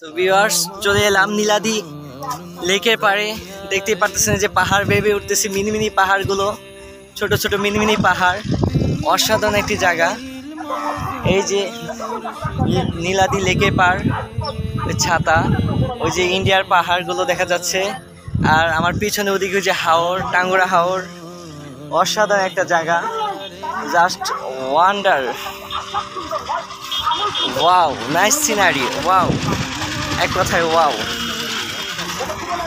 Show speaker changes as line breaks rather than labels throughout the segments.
তো ভিউয়ার্স, চলে এলাম নীলাদি লেকের পাড়ে। দেখতেই পারতেছেন যে পাহাড় বেয়ে বেয়ে উঠতেছি, মিনি মিনি পাহাড়গুলো, ছোট ছোট মিনি মিনি পাহাড়। অসাধারণ একটি জায়গা। এই যে নীলাদি লেকের পাড়, ছাতা, ওই যে ইন্ডিয়ার পাহাড়গুলো দেখা যাচ্ছে। আর আমার পিছনে ওদিকে যে হাওর, টাঙ্গুরা হাওর। অসাধারণ একটা জায়গা, just wonder. Wow, nice scenery, wow, এক কথায় ওয়াও।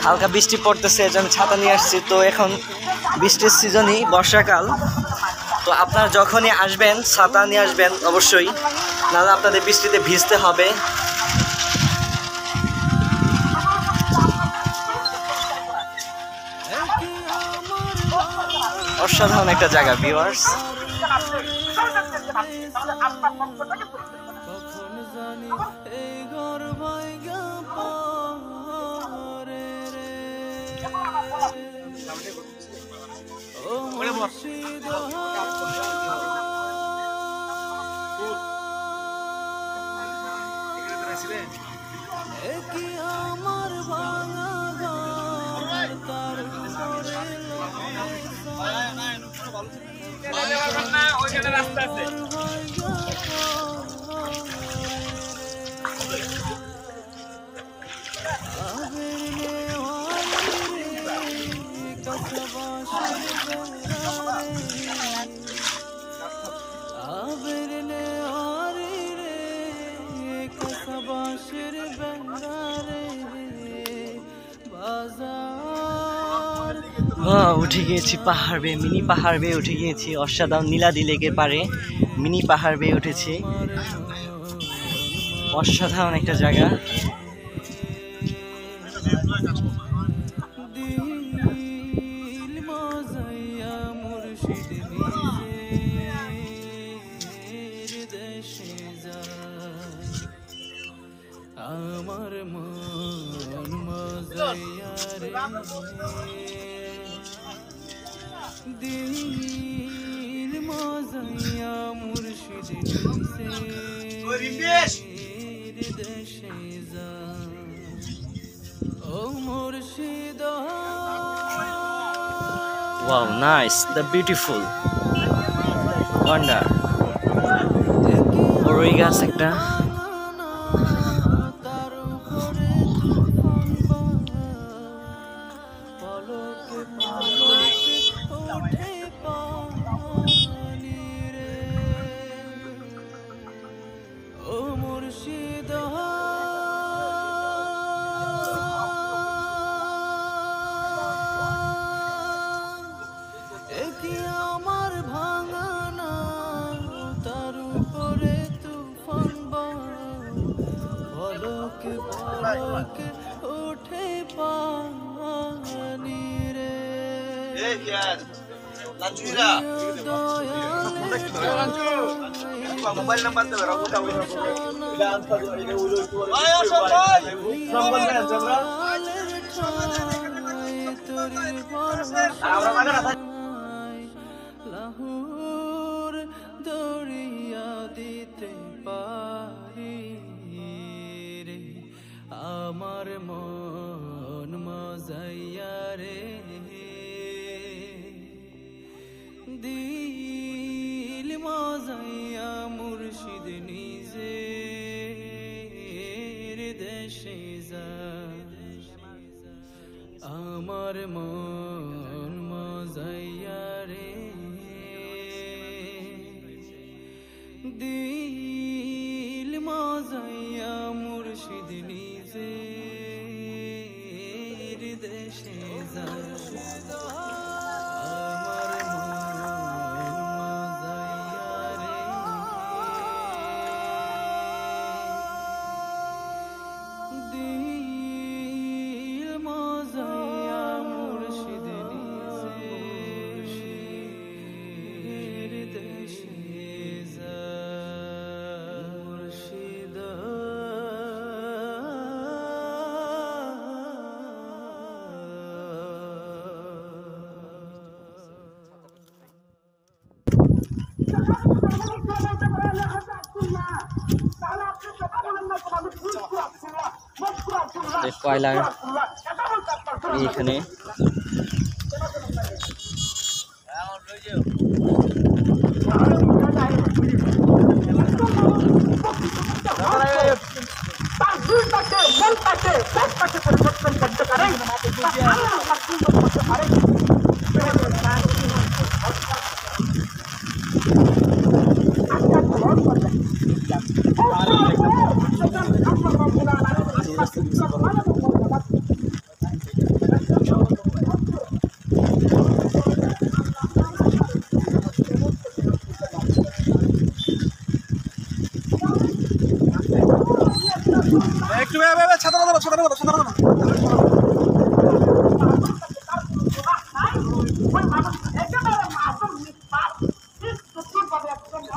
হালকা বৃষ্টি পড়তেছে, এজন্য ছাতা নিয়ে আসছি। তো এখন বৃষ্টির সিজনই, বর্ষাকাল। তো আপনারা যখনই আসবেন ছাতা নিয়ে আসবেন অবশ্যই, নাহলে আপনাদের বৃষ্টিতে ভিজতে হবে। অসাধারণ একটা জায়গা ভিউয়ার্স। রাস্তা আছে। উঠে গিয়েছি পাহাড় বেয়ে, মিনি পাহাড় বেয়ে উঠে গিয়েছি। অসাধারণ নীলাদি লেকের পাড়ে মিনি পাহাড় বেয়ে উঠেছি। অসাধারণ একটা জায়গা। আমার মন মজাইয়া রে, দিল মজাইয়া মুর্শিদ দেশে যা, ও মুর্শিদ। Wow, nice, the beautiful wonder. বড়ই গাছ একটা। আমার ভাঙানা তার উপরে তুফান বলকে বলকে ওঠে পানি রে। মোবাইল নাম্বার দেবে লাহুর দরিয়া দিতে পারি রে, আমার মন মজাইয়া রে, দিল মজাইয়া মুর্শিদ নিজে দেশে যা, আমার মন মজাইয়া রে, দিল মজাইয়া মুর্শিদ নিজে দেশে যা, আমার মন মজাইয়া রে, দিল মজাইয়া মুর্শিদ নিজে দেশে যা। যে কয়লার এইখানে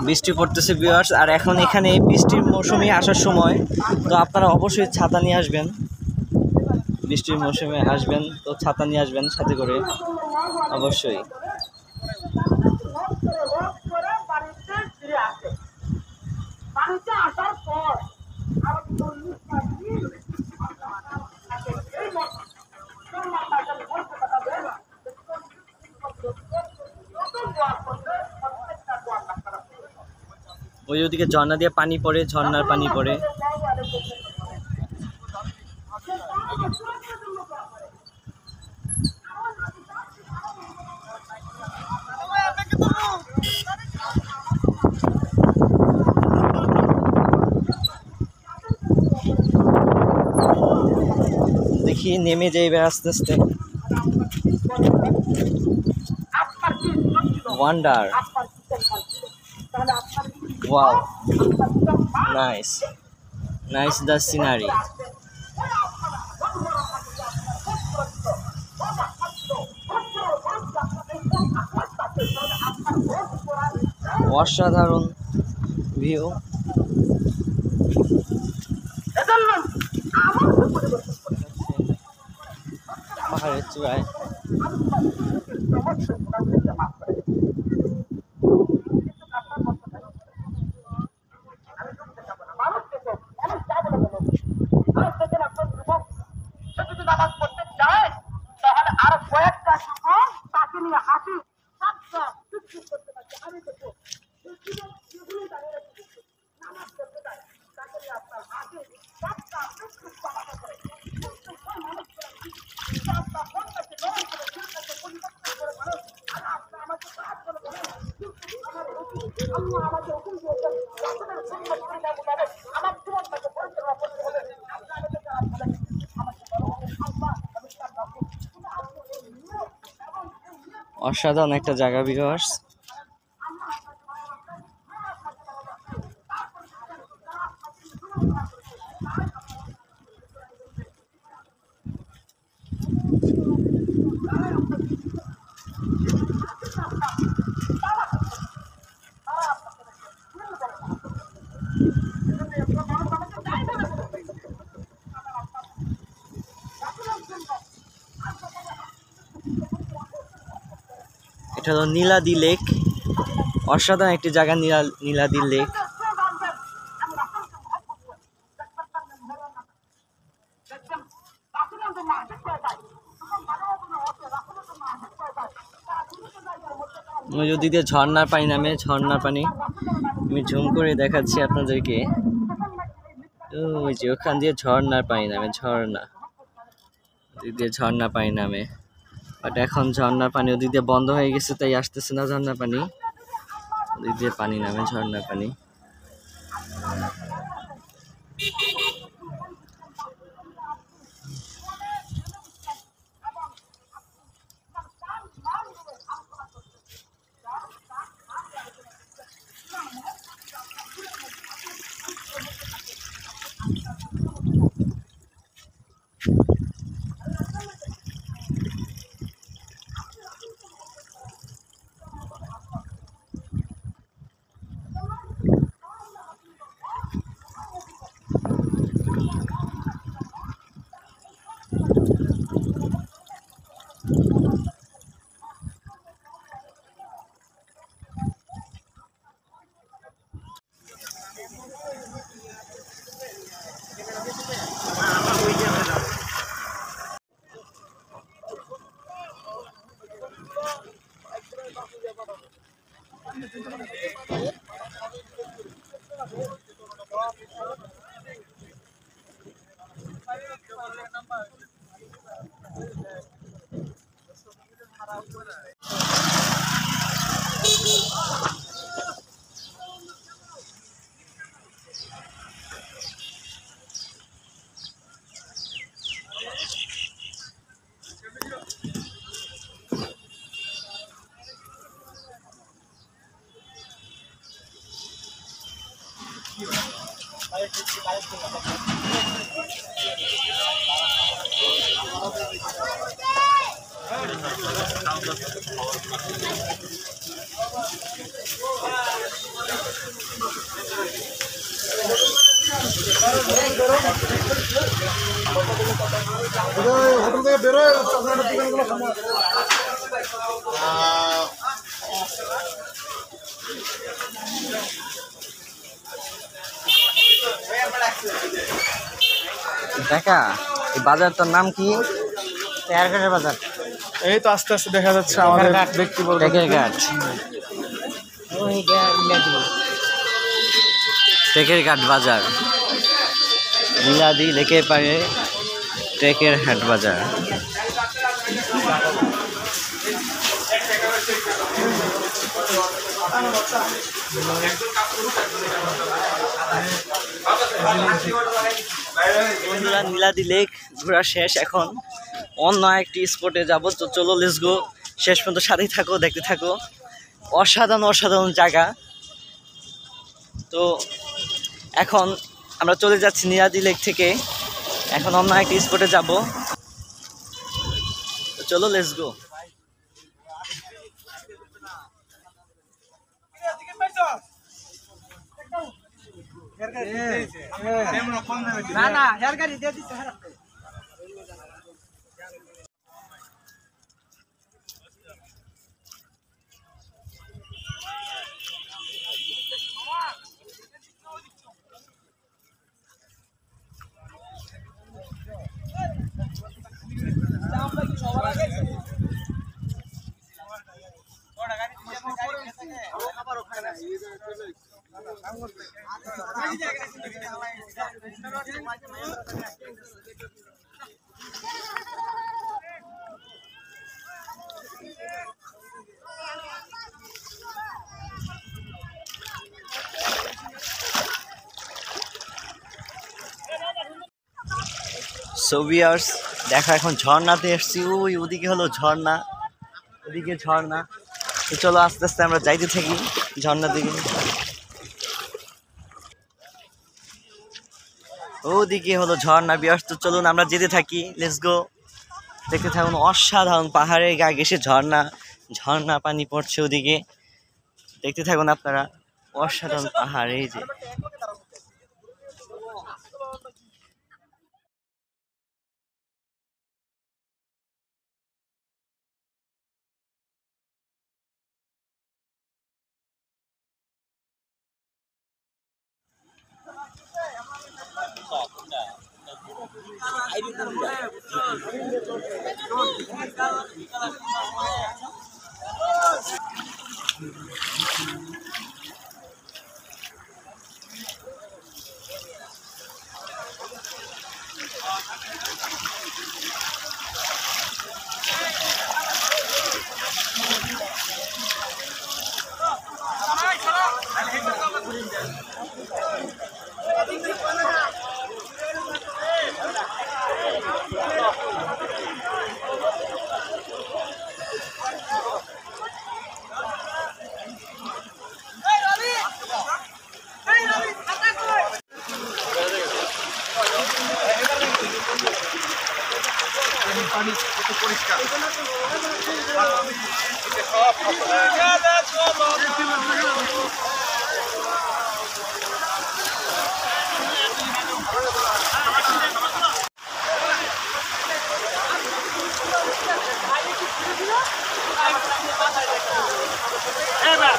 বৃষ্টি পড়তেছে ভিউয়ার্স। আর এখন এখানে বৃষ্টির মৌসুমে আসার সময়, তো আপনারা অবশ্যই ছাতা নিয়ে আসবেন। বৃষ্টির মৌসুমে আসবেন তো ছাতা নিয়ে আসবেন সাথে করে অবশ্যই। ওই ওদিকে ঝর্ণা দিয়ে পানি পড়ে, ঝর্ণার পানি পড়ে। দেখি নেমে যাইবে আস্তে আস্তে। Wonder, wow, nice the scenery. অসাধারণ ভিউ। পাহাড়ের চূড়ায় অসাধারণ একটা জায়গা ভিউয়ার্স। এটা হলো নীলাদি লেক। অসাধারণ একটি জায়গা নীলাদি লেক। যদি দিয়ে ঝর্ণার পানি নামে, ঝর্ণার পানি আমি ঝুম করে দেখাচ্ছি আপনাদেরকে। ওই যে ওখান দিয়ে ঝর্ণার পানি নামে, ঝর্ণা ওদিক দিয়ে ঝর্ণার পানি নামে। বাট এখন ঝর্ণার পানি ওদিক দিয়ে বন্ধ হয়ে গেছে, তাই আসতেছে না ঝর্ণার পানি। ওদিক দিয়ে পানি নামে, ঝর্ণার পানি।
হোটেল থেকে বেরোয় আপনার দোকানগুলো
দেখা এই বাজারটার নাম কি? টেকের বাজার।
এই তো আস্তে আস্তে দেখা যাচ্ছে আমাদের ব্যক্তিবর্গ।
টেকের ঘাট, টেকের ঘাট বাজার, নীলাদি লেকের পাড়ে টেকের হাট বাজার। বন্ধুরা, নীলাদি লেক ঘোরা শেষ, এখন অন্য একটি স্পটে যাব। তো চলো, লেটস গো। শেষ পর্যন্ত সাথেই থাকো, দেখতে থাকো। অসাধারণ অসাধারণ জায়গা। তো এখন আমরা চলে যাচ্ছি নীলাদি লেক থেকে, এখন অন্য একটি স্পটে যাব। তো চলো, লেটস গো।
না না হেয়ার গাড়ি দিয়ে দিতে হারা।
সো ভিউয়ার্স, দেখো এখন ঝর্ণাতে এসছি। ওদিকে হলো ঝর্ণা, ওদিকে ঝর্ণা। তো চলো আস্তে আস্তে আমরা যাইতে থাকি ঝর্ণার দিকে। ওদিকে হলো ঝর্ণা ভিউয়ার্স। তো চলুন আমরা যেতে থাকি, লেটস গো। দেখতে থাকুন, অসাধারণ পাহাড়ের গায়ে ঘেঁষে ঝর্ণা, ঝর্ণা পানি পড়ছে ওদিকে। দেখতে থাকুন আপনারা, অসাধারণ পাহাড়। এই যে
পানি কত পরিষ্কার।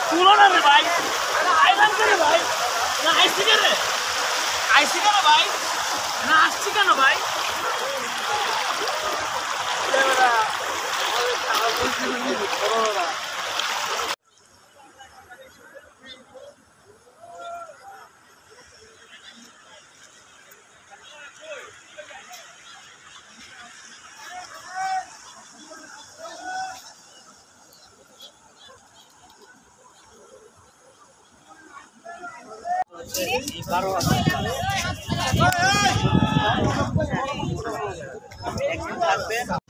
তুলনা রে ভাই, আইলাম করে ভাই, না আইসি কেন, আইসি কেন ভাই, না আসছি কেন ভাই।
একদিন থাকবে।